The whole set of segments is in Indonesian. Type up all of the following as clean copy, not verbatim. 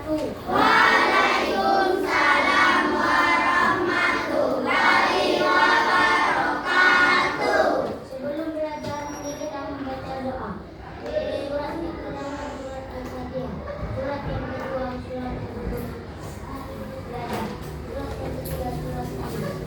Waalaikumsalam warahmatullahi wabarakatuh. Sebelum belajar, mari kita membaca doa. Surat yang pertama surat Al-Fatihah. Surat yang kedua surat Al-Baqarah. Surat yang ketiga surat An-Nas.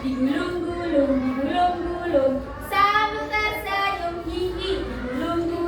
Digulung-gulung, digulung-gulung, sambil tersenyum, hihi, digulung-gulung.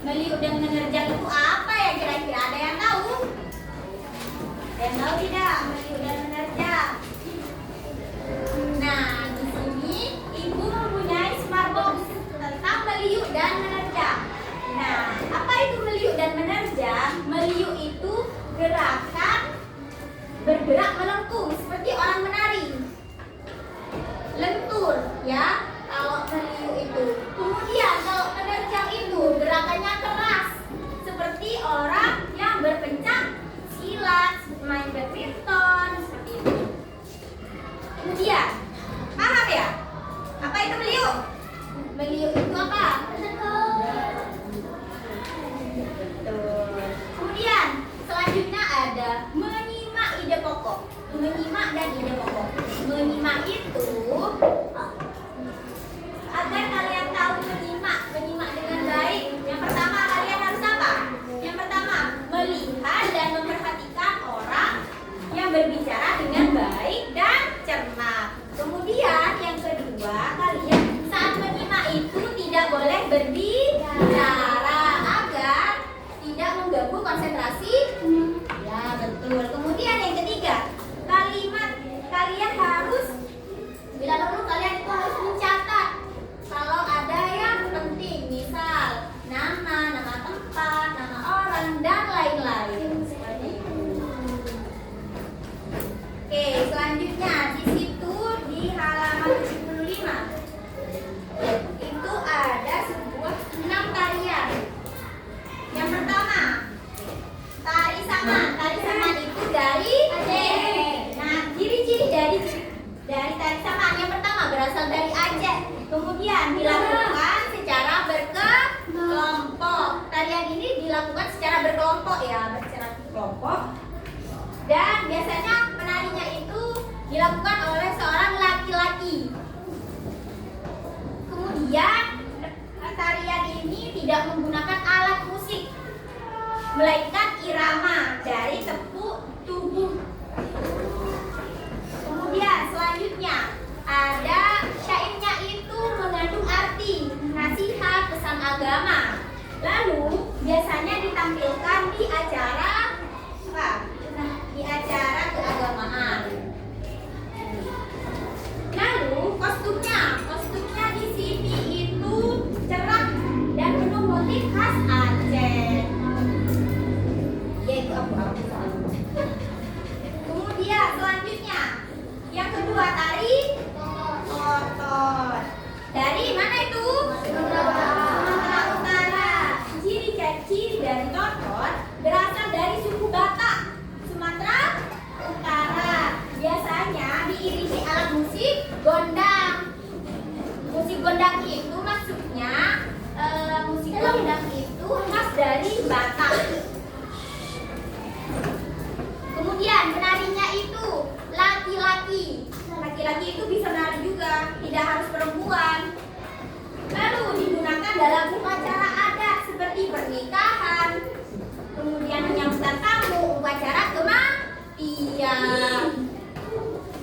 Meliuk dan menerjang itu apa ya kira-kira? Ada yang tahu? Ada yang tahu tidak? Meliuk dan menerjang. Nah, di sini Ibu mempunyai smart box tentang meliuk dan menerjang. Nah, apa itu meliuk dan menerjang? Meliuk itu gerakan bergerak melengkung seperti orang menari. Lentur, ya. Kalau meliuk itu. Kemudian kalau menerjang itu gerakannya keras seperti orang yang berpencak silat, main badminton, seperti itu. Kemudian, paham ya? Apa itu meliuk? Meliuk itu apa? Kemudian, selanjutnya ada menyimak ide pokok. Menyimak dan ide pokok. Menyimak itu agar kalian tahu menyimak dengan baik. Yang pertama kalian harus apa? Yang pertama, melihat dan memperhatikan orang yang berbicara dengan baik dan cermat. Kemudian yang kedua, kalian saat menyimak itu tidak boleh berbicara agar tidak mengganggu konsentrasi. Ya, betul. Kemudian yang ketiga, kalimat kalian harus, bila perlu kalian itu harus mencatat kalau ada yang penting, misal nama tempat, nama orang, dan lain-lain. Seperti itu. Oke, selanjutnya di situ di halaman 75 itu ada sebuah 6 tarian. Yang pertama, tari saman. Tari saman itu dari Aceh. Nah, ciri-ciri dari tari saman yang pertama berasal dari Aceh. Kemudian dilakukan secara berkelompok. Tarian ini dilakukan secara berkelompok ya, secara berkelompok. Dan biasanya penarinya itu dilakukan oleh seorang laki-laki. Kemudian tarian ini tidak menggunakan alat musik, melainkan irama dari tepuk tubuh. Kemudian selanjutnya ada syairnya itu mengandung arti, nasihat, pesan agama. Lalu biasanya ditampilkan di acara apa? Nah, di acara keagamaan. Lalu kostumnya di sini itu cerah dan penuh motif khas Aceh, yaitu abu-abu. Kemudian selanjutnya yang kedua, tari totor. Dari mana itu? Sumatera Utara. Ciri dari totor berasal dari suku Batak, Sumatera Utara. Biasanya diiringi alat musik gondang. Musik gondang itu maksudnya musik gondang itu khas dari Batak. Kemudian penarinya itu laki-laki. Laki-laki itu bisa menari juga, tidak harus perempuan. Lalu digunakan dalam upacara adat seperti pernikahan, kemudian menyambutkan tamu, upacara kematian.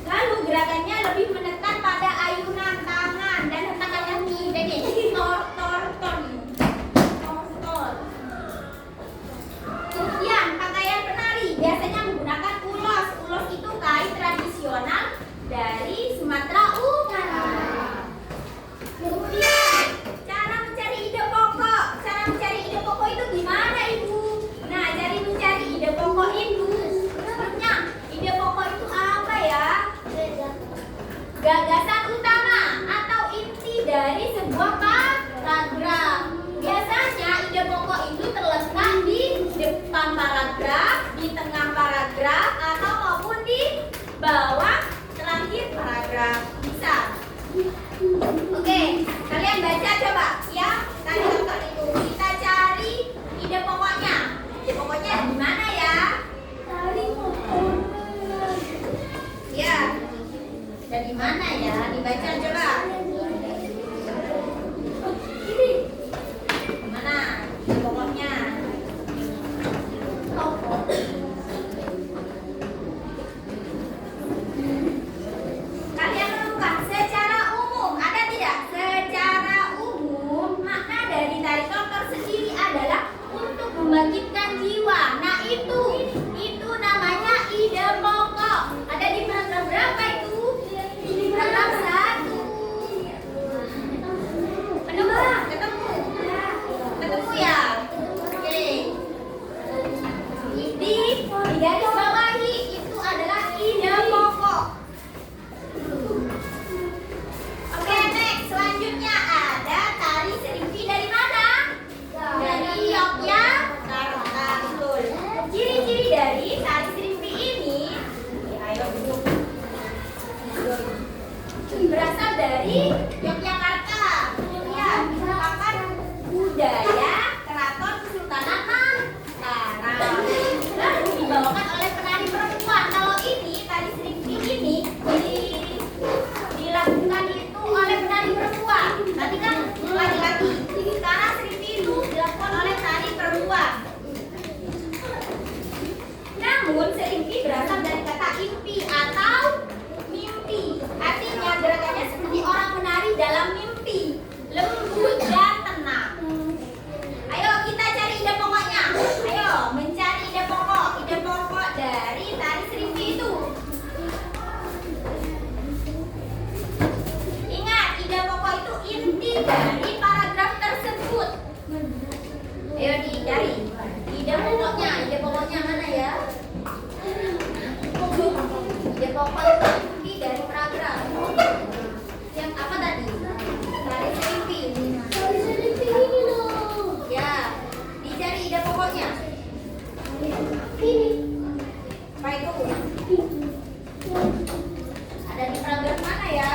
Lalu gerakannya lebih menekan pada ayunan tangan dan hentakan kaki. Jadi tor. Kemudian pakaian penari biasanya menggunakan ulos. Ulos itu kain tradisional dari Sumatera Utara. Kemudian cara mencari ide pokok. Cara mencari ide pokok itu gimana, Ibu? Nah, cari mencari ide pokok itu sebetulnya ide pokok itu apa ya? Gagasan utama atau inti dari sebuah paragraf. Biasanya ide pokok itu terletak di depan paragraf, di tengah paragraf, atau maupun di bawah terakhir paragraf. Bisa. Oke, kalian baca coba ya. Tadi contoh itu kita cari ide pokoknya. Ide pokoknya di mana ya? Ya. Dari mana ya? Dibaca coba. Ini. Mana ide pokoknya? Kalian menemukan secara umum, ada tidak? Secara umum makna dari tari totor sendiri adalah serimpi berasal dari kata impi atau mimpi. Artinya gerakannya seperti orang menari dalam mimpi, lembut dan tenang. Ayo kita cari ide pokoknya. Ayo mencari ide pokok dari tari serimpi itu. Ingat, ide pokok itu inti dari paragraf tersebut. Ayo dicari ide pokoknya mana ya? Ide pokok itu inti dari paragraf. Yang apa tadi? Tari serimpi. Tari serimpi ini loh. Ya, dicari ide pokoknya. Ini. Apa itu? Ada di paragraf mana ya?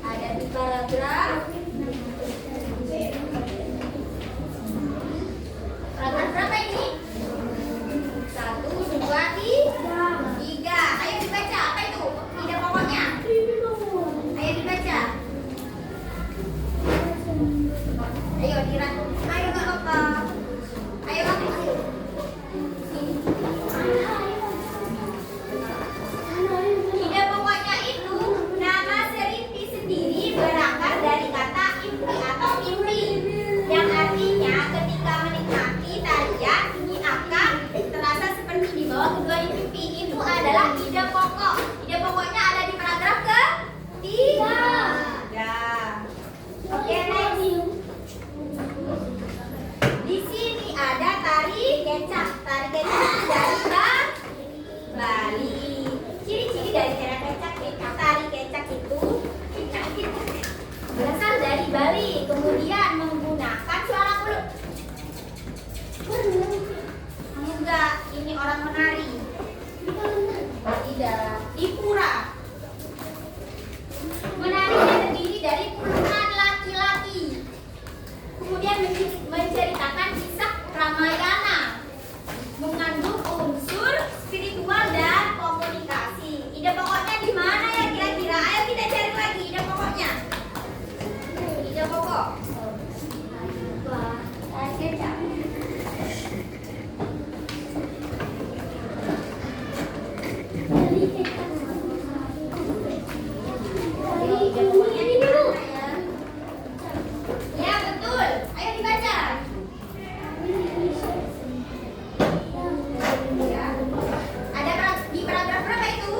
Ada di paragraf berapa ini? 1, 2, 3. Ayo dibaca, apa itu? Ide pokoknya. Ini loh. Ayo dibaca. Ayo dirangkum. Ayo nggak apa-apa. Ayo kamu. Ide pokoknya itu nama serimpi sendiri berangkat dari kata impi atau mimpi, yang artinya ketika menikmati tarian ini akan terasa seperti di bawah kedua mimpi. Itu adalah ide pokok. Ide pokoknya ada di paragraf ke-3. Oke, next. Di sini ada tari kecak. Tari kecak itu dari Bali. Ciri-ciri dari tari kecak itu berasal dari Bali, kemudian menggunakan suara mulut. Enggak, ini orang menari. Tidak, di pura. Menarinya terdiri dari puluhan laki-laki. Kemudian menceritakan kisah Ramayana, mengandung unsur spiritual dan komunikasi. Ide pokoknya di mana ya kira-kira? Ayo kita cari lagi ide pokoknya. Ide pokok. Tari kecak. Ide pokoknya di mana ya? Ya betul. Ayo dibaca. Ya. Ada di paragraf berapa itu?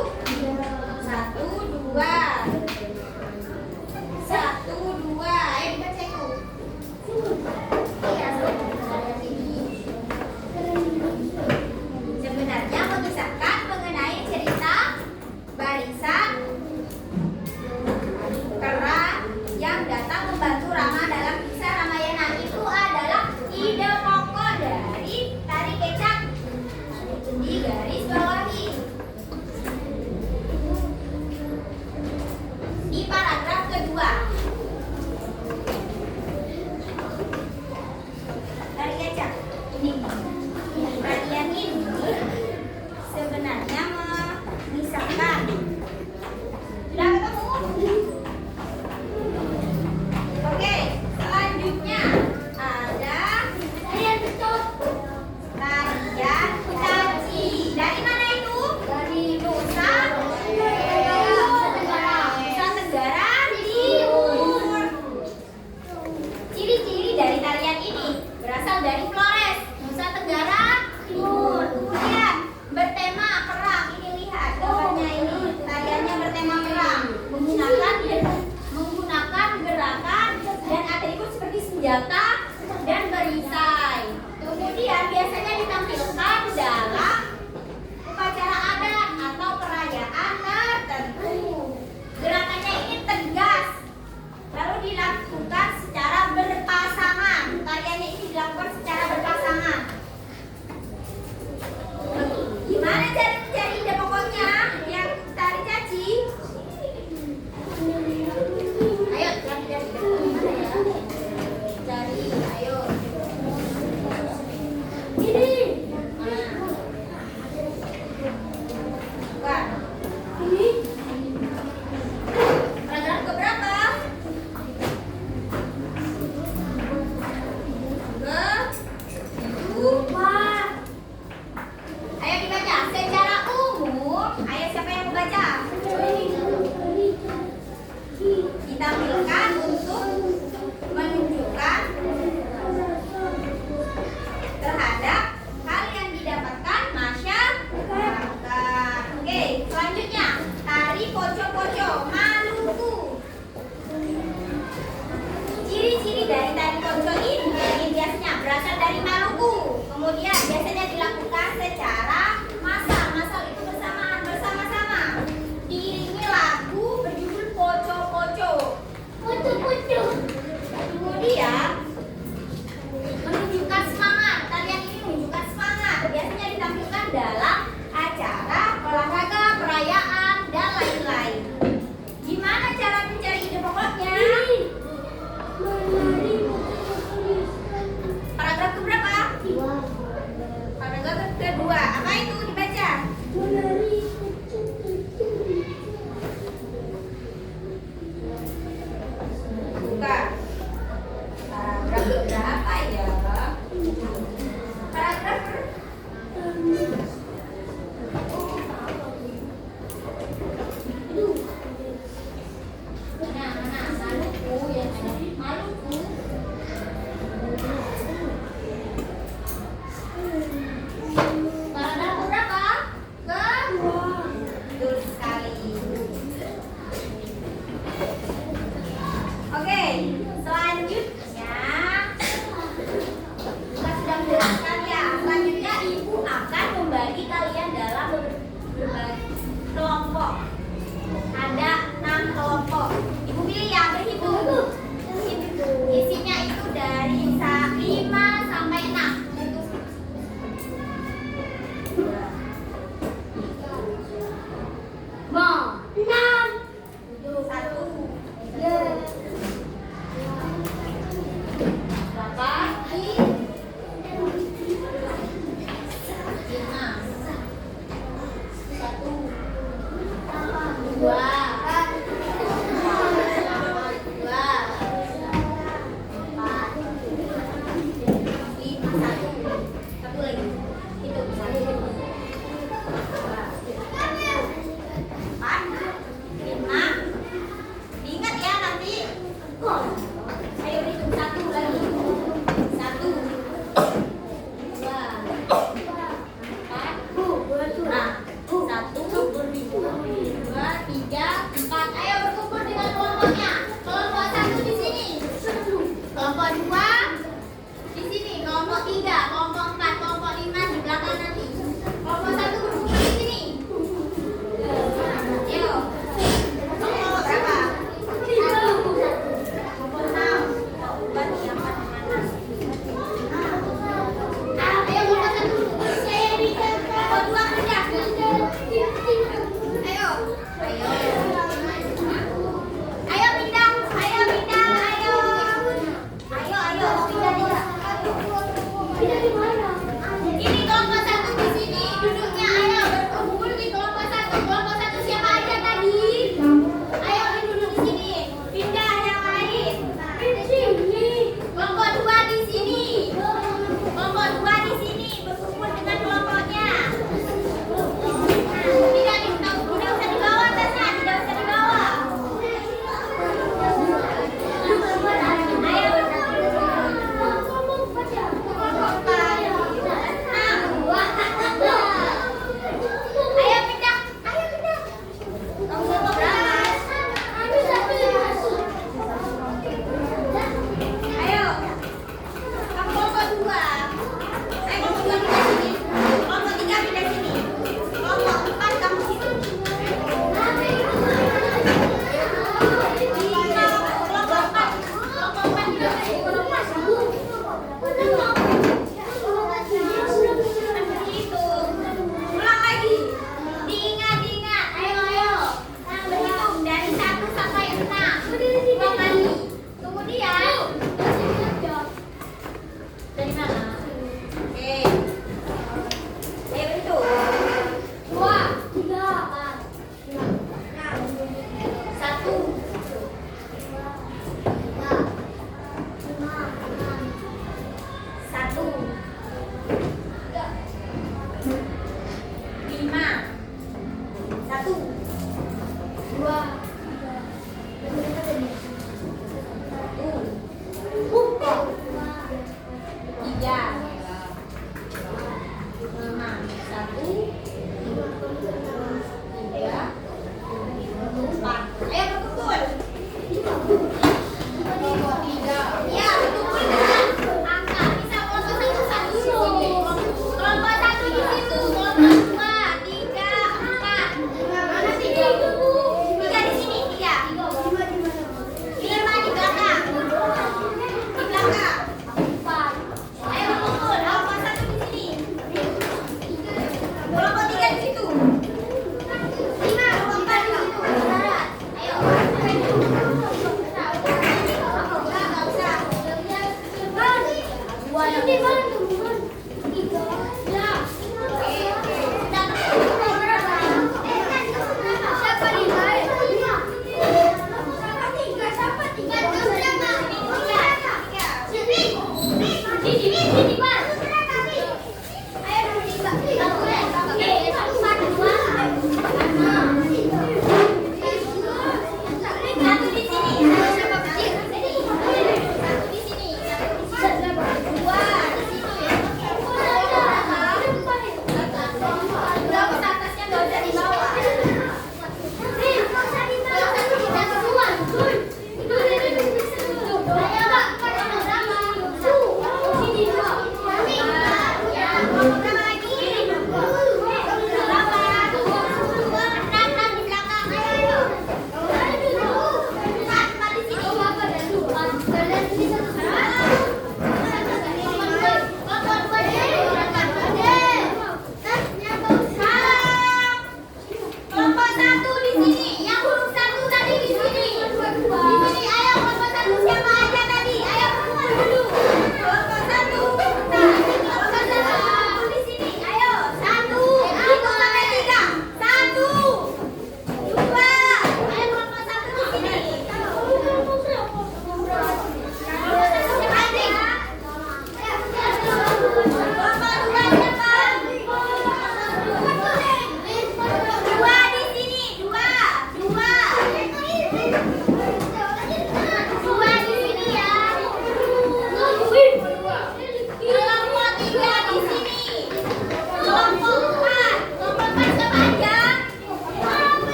1, 2. 1, 2. Ayo dibaca itu. Iya, ada ini. Sebenarnya mengisahkan mengenai cerita barisan kera yang datang membantu Rama dalam kisah Ramayana. Itu adalah ide pokok dari tari kecak. Di garis bawahi. Di paragraf kedua. Tari kecak. Ini. Bagian ini sebenarnya mengisahkan. Sudah ketemu? Oke, selanjutnya ada tarian caci. Dari mana itu? Dari Nusa Tenggara Timur. Ciri-ciri dari tarian ini berasal dari Flores, Nusa Tenggara Timur. Kemudian bertema perang. Ini lihat gambarnya ini. Tariannya bertema perang, menggunakan gerakan dan atribut seperti senjata dan perisai. Kemudian biasanya ditampilkan dalam upacara adat atau perayaan tertentu. Gerakannya ini tegas, lalu dilakukan secara berpasangan. Tariannya ini dilakukan secara berpasangan. Gimana cara mencari ide pokoknya yang tari caci? Ayo, yang dari mana ya? Cari Ciri-ciri dari tari poco ini biasanya berasal dari Maluku. Kemudian biasanya dilakukan secara massal. Massal itu bersamaan, bersama-sama. Diiringi lagu berjudul Poco Poco. Putu putu. Kemudian menunjukkan semangat. Tarian ini menunjukkan semangat. Biasanya ditampilkan dalam acara olahraga, perayaan, dan lain-lain. Gimana cara mencari ide pokoknya? Menari tuliskan. Paragraf keberapa? Dua. Paragraf kedua. Apa itu dibaca? Menari Buka. Paragraf keberapa ya? Paragraf mana? Maluku ya. Maluku. Paragraf keberapa? Betul sekali. Oke, selanjutnya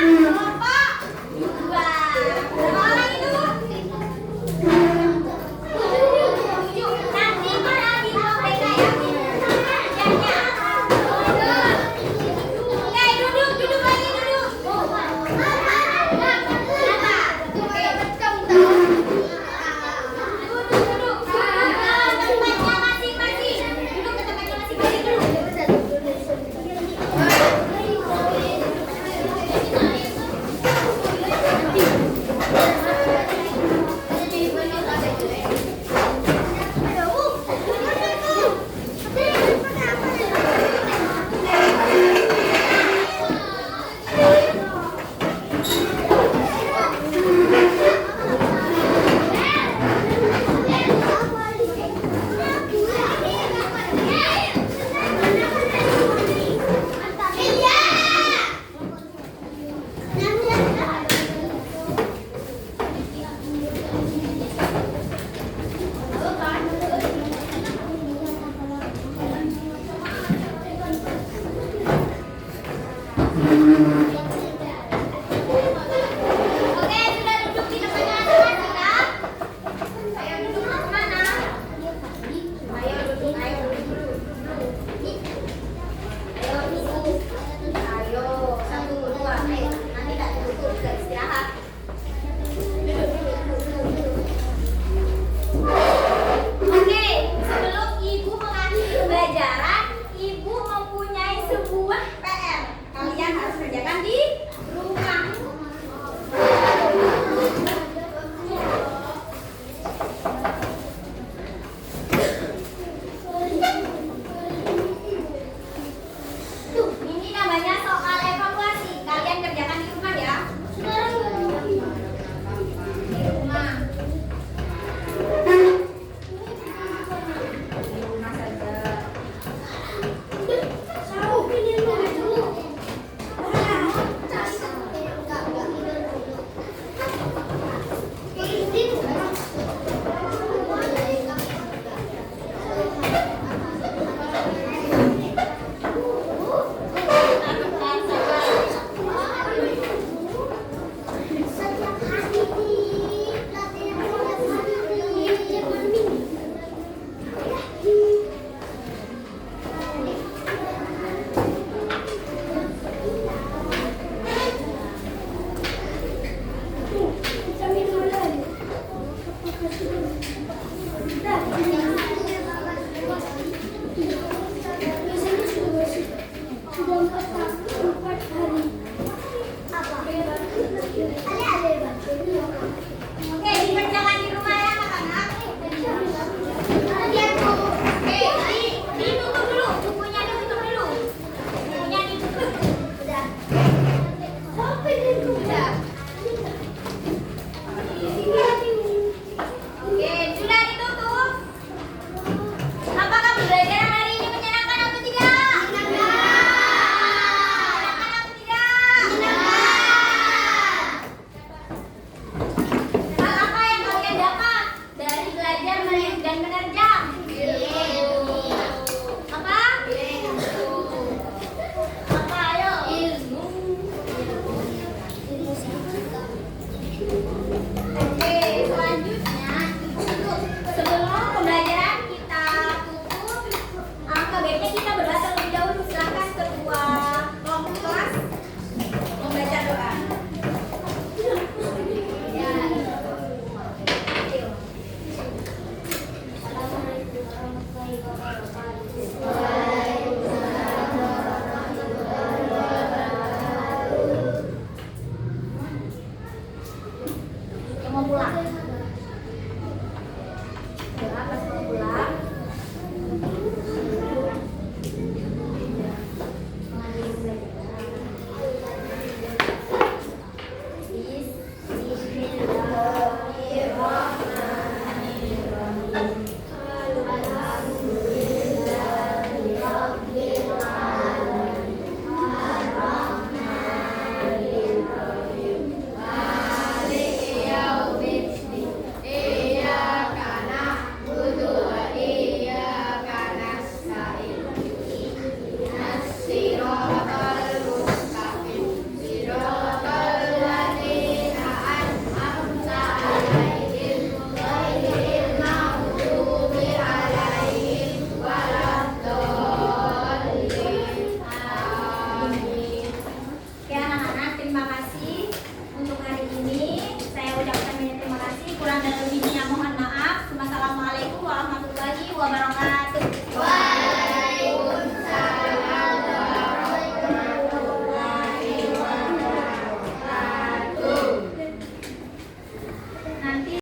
Aktor